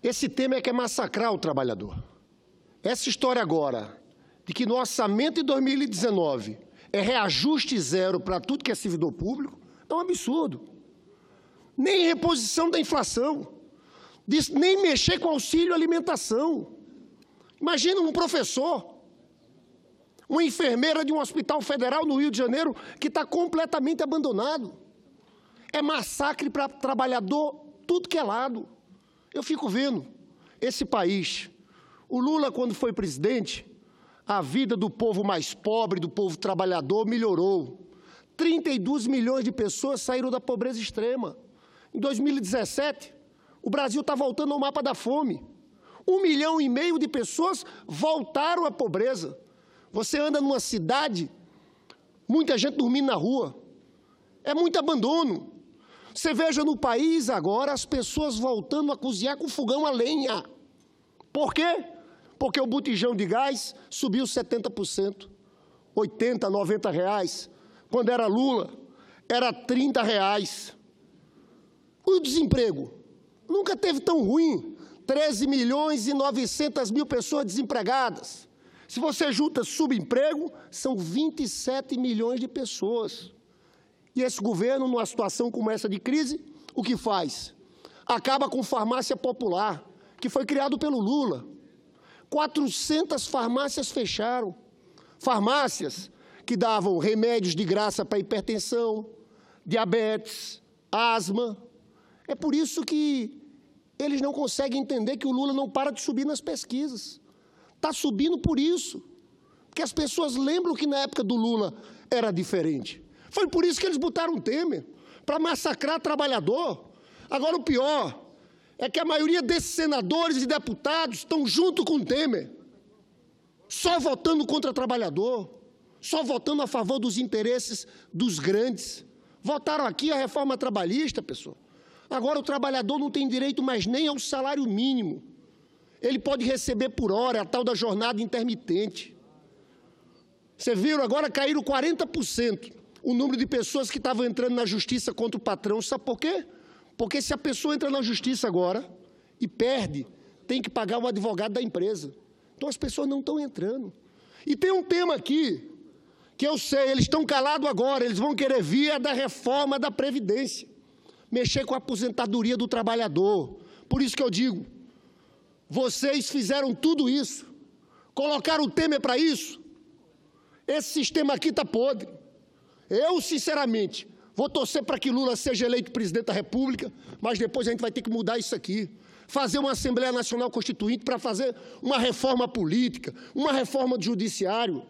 Esse tema quer massacrar o trabalhador. Essa história agora, de que no orçamento de 2019 é reajuste zero para tudo que é servidor público, é um absurdo. Nem reposição da inflação, nem mexer com auxílio alimentação. Imagina um professor, uma enfermeira de um hospital federal no Rio de Janeiro que está completamente abandonado. É massacre para trabalhador, tudo que é lado. Eu fico vendo esse país. O Lula, quando foi presidente, a vida do povo mais pobre, do povo trabalhador, melhorou. 32 milhões de pessoas saíram da pobreza extrema. Em 2017, o Brasil está voltando ao mapa da fome. 1,5 milhão de pessoas voltaram à pobreza. Você anda numa cidade, muita gente dormindo na rua. É muito abandono. Você veja no país agora as pessoas voltando a cozinhar com fogão a lenha. Por quê? Porque o botijão de gás subiu 70%, 80, 90 reais. Quando era Lula, era 30 reais. O desemprego nunca teve tão ruim. 13 milhões e 900 mil pessoas desempregadas. Se você junta subemprego, são 27 milhões de pessoas. E esse governo, numa situação como essa de crise, o que faz? Acaba com farmácia popular, que foi criado pelo Lula. 400 farmácias fecharam. Farmácias que davam remédios de graça para hipertensão, diabetes, asma. É por isso que eles não conseguem entender que o Lula não para de subir nas pesquisas. Está subindo por isso. Porque as pessoas lembram que na época do Lula era diferente. Foi por isso que eles botaram o Temer, para massacrar trabalhador. Agora, o pior é que a maioria desses senadores e deputados estão junto com o Temer, só votando contra trabalhador, só votando a favor dos interesses dos grandes. Votaram aqui a reforma trabalhista, pessoal. Agora, o trabalhador não tem direito mais nem ao salário mínimo. Ele pode receber por hora a tal da jornada intermitente. Vocês viram, agora caíram 40%. O número de pessoas que estavam entrando na justiça contra o patrão. Sabe por quê? Porque se a pessoa entra na justiça agora e perde, tem que pagar o advogado da empresa. Então as pessoas não estão entrando. E tem um tema aqui, que eu sei, eles estão calados agora, eles vão querer via da reforma da Previdência. Mexer com a aposentadoria do trabalhador. Por isso que eu digo, vocês fizeram tudo isso, colocaram o Temer para isso. Esse sistema aqui está podre. Eu, sinceramente, vou torcer para que Lula seja eleito presidente da República, mas depois a gente vai ter que mudar isso aqui. Fazer uma Assembleia Nacional Constituinte para fazer uma reforma política, uma reforma do judiciário.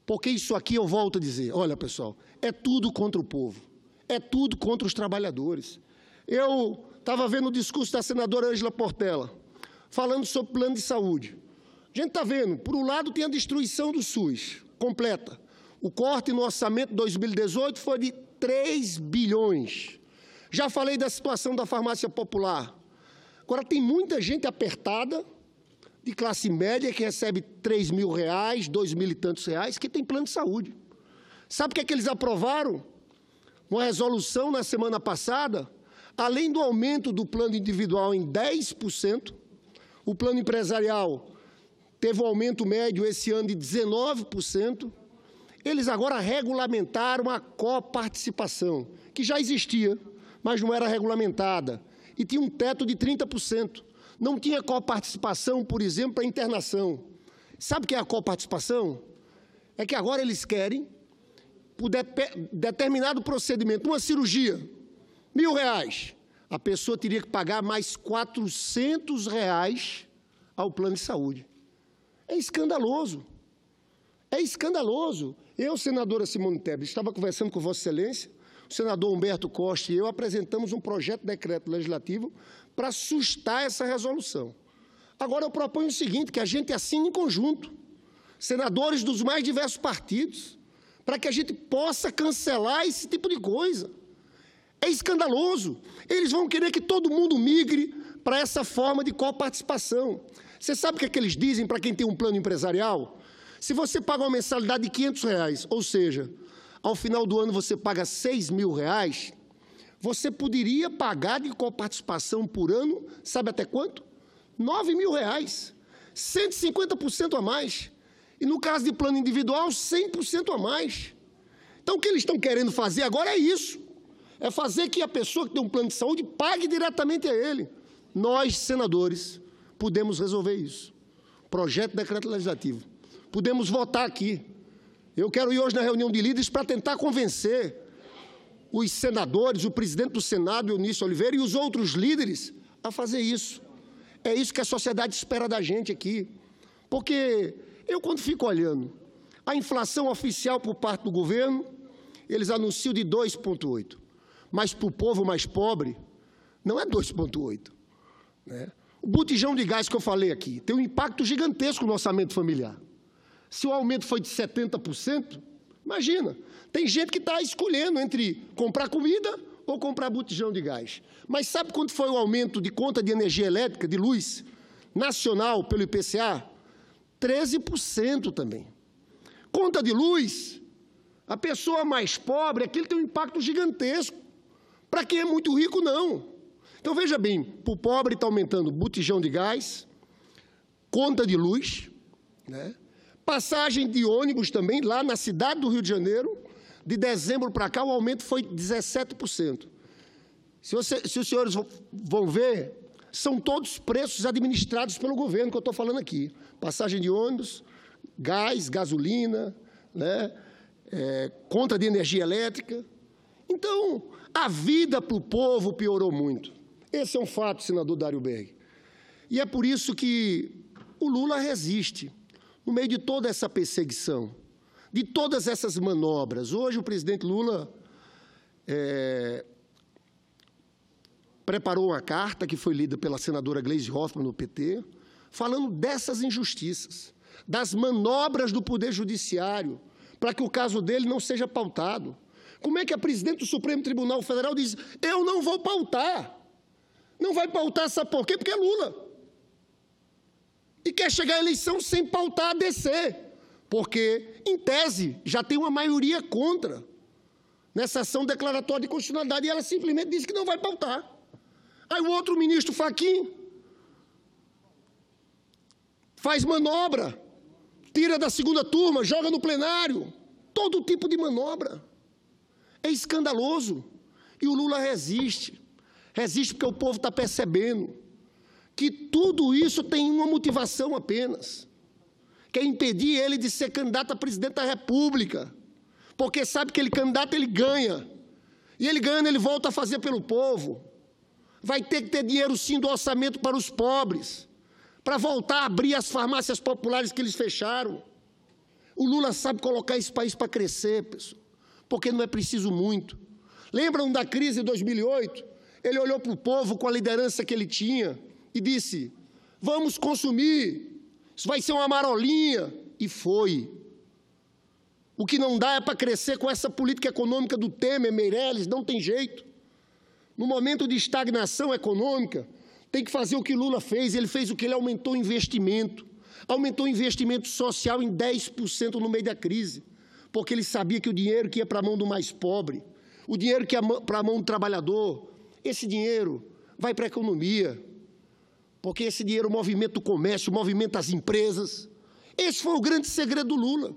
Porque isso aqui, eu volto a dizer, olha, pessoal, é tudo contra o povo, é tudo contra os trabalhadores. Eu estava vendo o discurso da senadora Ângela Portela, falando sobre plano de saúde. A gente está vendo, por um lado tem a destruição do SUS, completa. O corte no orçamento de 2018 foi de 3 bilhões. Já falei da situação da farmácia popular. Agora, tem muita gente apertada, de classe média, que recebe 3 mil reais, 2 mil e tantos reais, que tem plano de saúde. Sabe o que é que eles aprovaram? Uma resolução na semana passada, além do aumento do plano individual em 10%, o plano empresarial teve um aumento médio esse ano de 19%, eles agora regulamentaram a coparticipação, que já existia, mas não era regulamentada, e tinha um teto de 30%. Não tinha coparticipação, por exemplo, para internação. Sabe o que é a coparticipação? É que agora eles querem, por determinado procedimento, uma cirurgia, R$1.000, a pessoa teria que pagar mais R$400 ao plano de saúde. É escandaloso. É escandaloso. Eu, senadora Simone Tebet, estava conversando com Vossa Excelência, o senador Humberto Costa e eu apresentamos um projeto de decreto legislativo para sustar essa resolução. Agora eu proponho o seguinte, que a gente assine em conjunto, senadores dos mais diversos partidos, para que a gente possa cancelar esse tipo de coisa. É escandaloso. Eles vão querer que todo mundo migre para essa forma de coparticipação. Você sabe o que é que eles dizem para quem tem um plano empresarial? Se você paga uma mensalidade de R$500, ou seja, ao final do ano você paga R$6.000, você poderia pagar de coparticipação por ano, sabe até quanto? R$9.000, 150% a mais. E no caso de plano individual, 100% a mais. Então, o que eles estão querendo fazer agora é isso. É fazer que a pessoa que tem um plano de saúde pague diretamente a ele. Nós, senadores, podemos resolver isso. Projeto de decreto legislativo. Podemos votar aqui. Eu quero ir hoje na reunião de líderes para tentar convencer os senadores, o presidente do Senado, Eunício Oliveira, e os outros líderes a fazer isso. É isso que a sociedade espera da gente aqui. Porque eu, quando fico olhando a inflação oficial por parte do governo, eles anunciam de 2,8. Mas para o povo mais pobre, não é 2,8. Né? O botijão de gás que eu falei aqui tem um impacto gigantesco no orçamento familiar. Se o aumento foi de 70%, imagina, tem gente que está escolhendo entre comprar comida ou comprar botijão de gás. Mas sabe quanto foi o aumento de conta de energia elétrica, de luz, nacional, pelo IPCA? 13% também. Conta de luz, a pessoa mais pobre, aquilo tem um impacto gigantesco. Para quem é muito rico, não. Então, veja bem, para o pobre está aumentando botijão de gás, conta de luz, né? Passagem de ônibus também, lá na cidade do Rio de Janeiro, de dezembro para cá, o aumento foi 17%. Se os senhores vão ver, são todos preços administrados pelo governo que eu estou falando aqui. Passagem de ônibus, gás, gasolina, né? Conta de energia elétrica. Então, a vida para o povo piorou muito. Esse é um fato, senador Dário Berg. E é por isso que o Lula resiste, no meio de toda essa perseguição, de todas essas manobras. Hoje, o presidente Lula preparou uma carta que foi lida pela senadora Gleisi Hoffmann, no PT, falando dessas injustiças, das manobras do Poder Judiciário, para que o caso dele não seja pautado. Como é que a presidente do Supremo Tribunal Federal diz: eu não vou pautar? Não vai pautar, sabe por quê? Porque é Lula. E quer chegar à eleição sem pautar a DC, porque, em tese, já tem uma maioria contra nessa ação declaratória de constitucionalidade, e ela simplesmente disse que não vai pautar. Aí o outro ministro, Fachin, faz manobra, tira da segunda turma, joga no plenário, todo tipo de manobra. É escandaloso. E o Lula resiste. Resiste porque o povo está percebendo que tudo isso tem uma motivação apenas, que é impedir ele de ser candidato a presidente da República, porque sabe que ele candidato, ele ganha. E ele ganhando, ele volta a fazer pelo povo. Vai ter que ter dinheiro, sim, do orçamento para os pobres, para voltar a abrir as farmácias populares que eles fecharam. O Lula sabe colocar esse país para crescer, pessoal, porque não é preciso muito. Lembram da crise de 2008? Ele olhou para o povo com a liderança que ele tinha e disse: vamos consumir, isso vai ser uma marolinha. E foi. O que não dá é para crescer com essa política econômica do Temer, Meirelles, não tem jeito. No momento de estagnação econômica, tem que fazer o que Lula fez. Ele fez o que? Ele aumentou o investimento. Aumentou o investimento social em 10% no meio da crise, porque ele sabia que o dinheiro que ia para a mão do mais pobre, o dinheiro que ia para a mão do trabalhador, esse dinheiro vai para a economia, porque esse dinheiro movimenta o comércio, movimenta as empresas. Esse foi o grande segredo do Lula.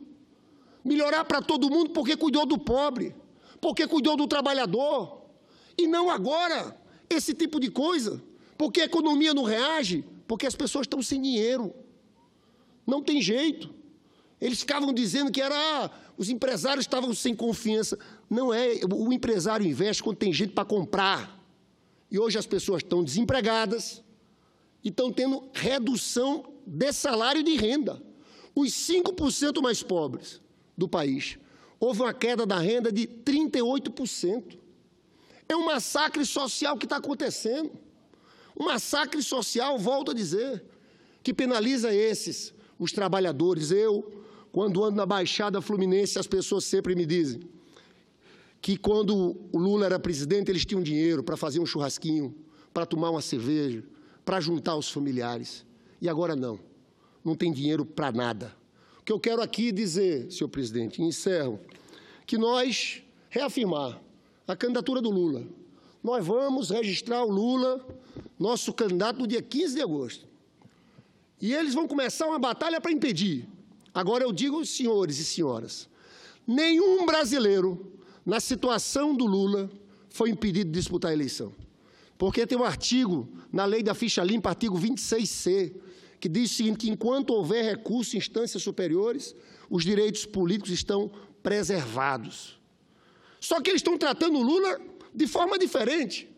Melhorar para todo mundo porque cuidou do pobre, porque cuidou do trabalhador. E não agora, esse tipo de coisa, porque a economia não reage, porque as pessoas estão sem dinheiro. Não tem jeito. Eles ficavam dizendo que os empresários estavam sem confiança. Não é, o empresário investe quando tem gente para comprar. E hoje as pessoas estão desempregadas e estão tendo redução de salário e de renda. Os 5% mais pobres do país, houve uma queda da renda de 38%. É um massacre social que está acontecendo. Um massacre social, volto a dizer, que penaliza os trabalhadores. Quando ando na Baixada Fluminense, as pessoas sempre me dizem que quando o Lula era presidente, eles tinham dinheiro para fazer um churrasquinho, para tomar uma cerveja, para juntar os familiares. E agora não. Não tem dinheiro para nada. O que eu quero aqui dizer, senhor presidente, e encerro, que nós reafirmar a candidatura do Lula nós vamos registrar o Lula, nosso candidato, no dia 15 de agosto. E eles vão começar uma batalha para impedir. Agora eu digo, senhores e senhoras, nenhum brasileiro, na situação do Lula, foi impedido de disputar a eleição. Porque tem um artigo na lei da ficha limpa, artigo 26C, que diz o seguinte, que enquanto houver recurso em instâncias superiores, os direitos políticos estão preservados. Só que eles estão tratando o Lula de forma diferente.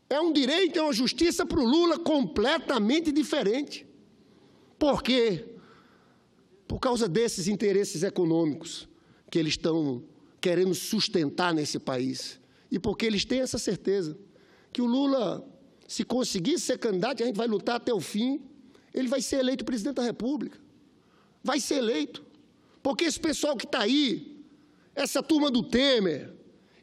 É um direito, é uma justiça para o Lula completamente diferente. Por quê? Por causa desses interesses econômicos que eles estão querendo sustentar nesse país. E porque eles têm essa certeza que o Lula, se conseguir ser candidato, a gente vai lutar até o fim, ele vai ser eleito presidente da República. Vai ser eleito. Porque esse pessoal que está aí, essa turma do Temer,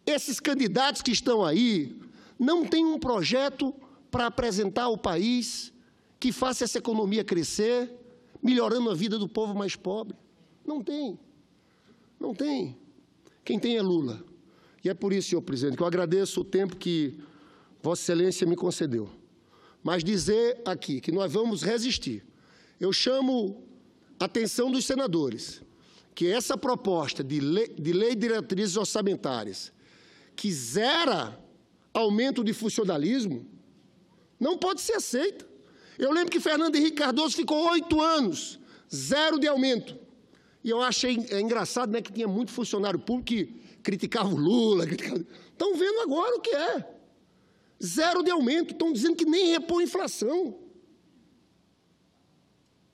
esses candidatos que estão aí, não tem um projeto para apresentar ao país que faça essa economia crescer, melhorando a vida do povo mais pobre. Não tem. Não tem. Quem tem é Lula. E é por isso, senhor presidente, que eu agradeço o tempo que Vossa Excelência me concedeu. Mas dizer aqui que nós vamos resistir. Eu chamo a atenção dos senadores que essa proposta de lei de diretrizes orçamentárias que zera aumento de funcionalismo não pode ser aceita. Eu lembro que Fernando Henrique Cardoso ficou 8 anos, 0 de aumento. E eu achei engraçado, né, que tinha muito funcionário público que criticava o Lula. Estão vendo agora o que é. 0 de aumento. Estão dizendo que nem repõe inflação.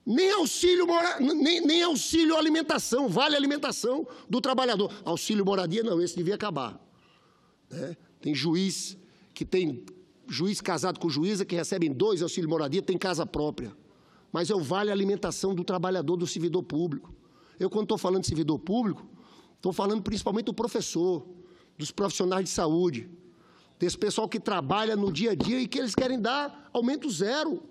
Nem auxílio alimentação, vale alimentação do trabalhador. Auxílio moradia, não, esse devia acabar. Né? Tem juiz casado com juíza que recebem 2 auxílio moradia, tem casa própria. Mas é o vale alimentação do trabalhador, do servidor público. Eu, quando estou falando de servidor público, estou falando principalmente do professor, dos profissionais de saúde, desse pessoal que trabalha no dia a dia e que eles querem dar aumento 0.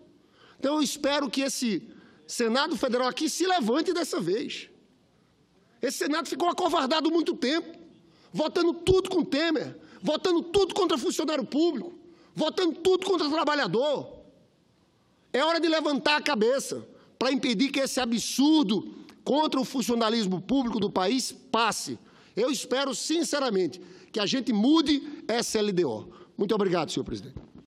Então, eu espero que esse Senado Federal aqui se levante dessa vez. Esse Senado ficou acovardado muito tempo, votando tudo com Temer, votando tudo contra funcionário público, votando tudo contra trabalhador. É hora de levantar a cabeça para impedir que esse absurdo contra o funcionalismo público do país passe. Eu espero, sinceramente, que a gente mude essa LDO. Muito obrigado, senhor presidente.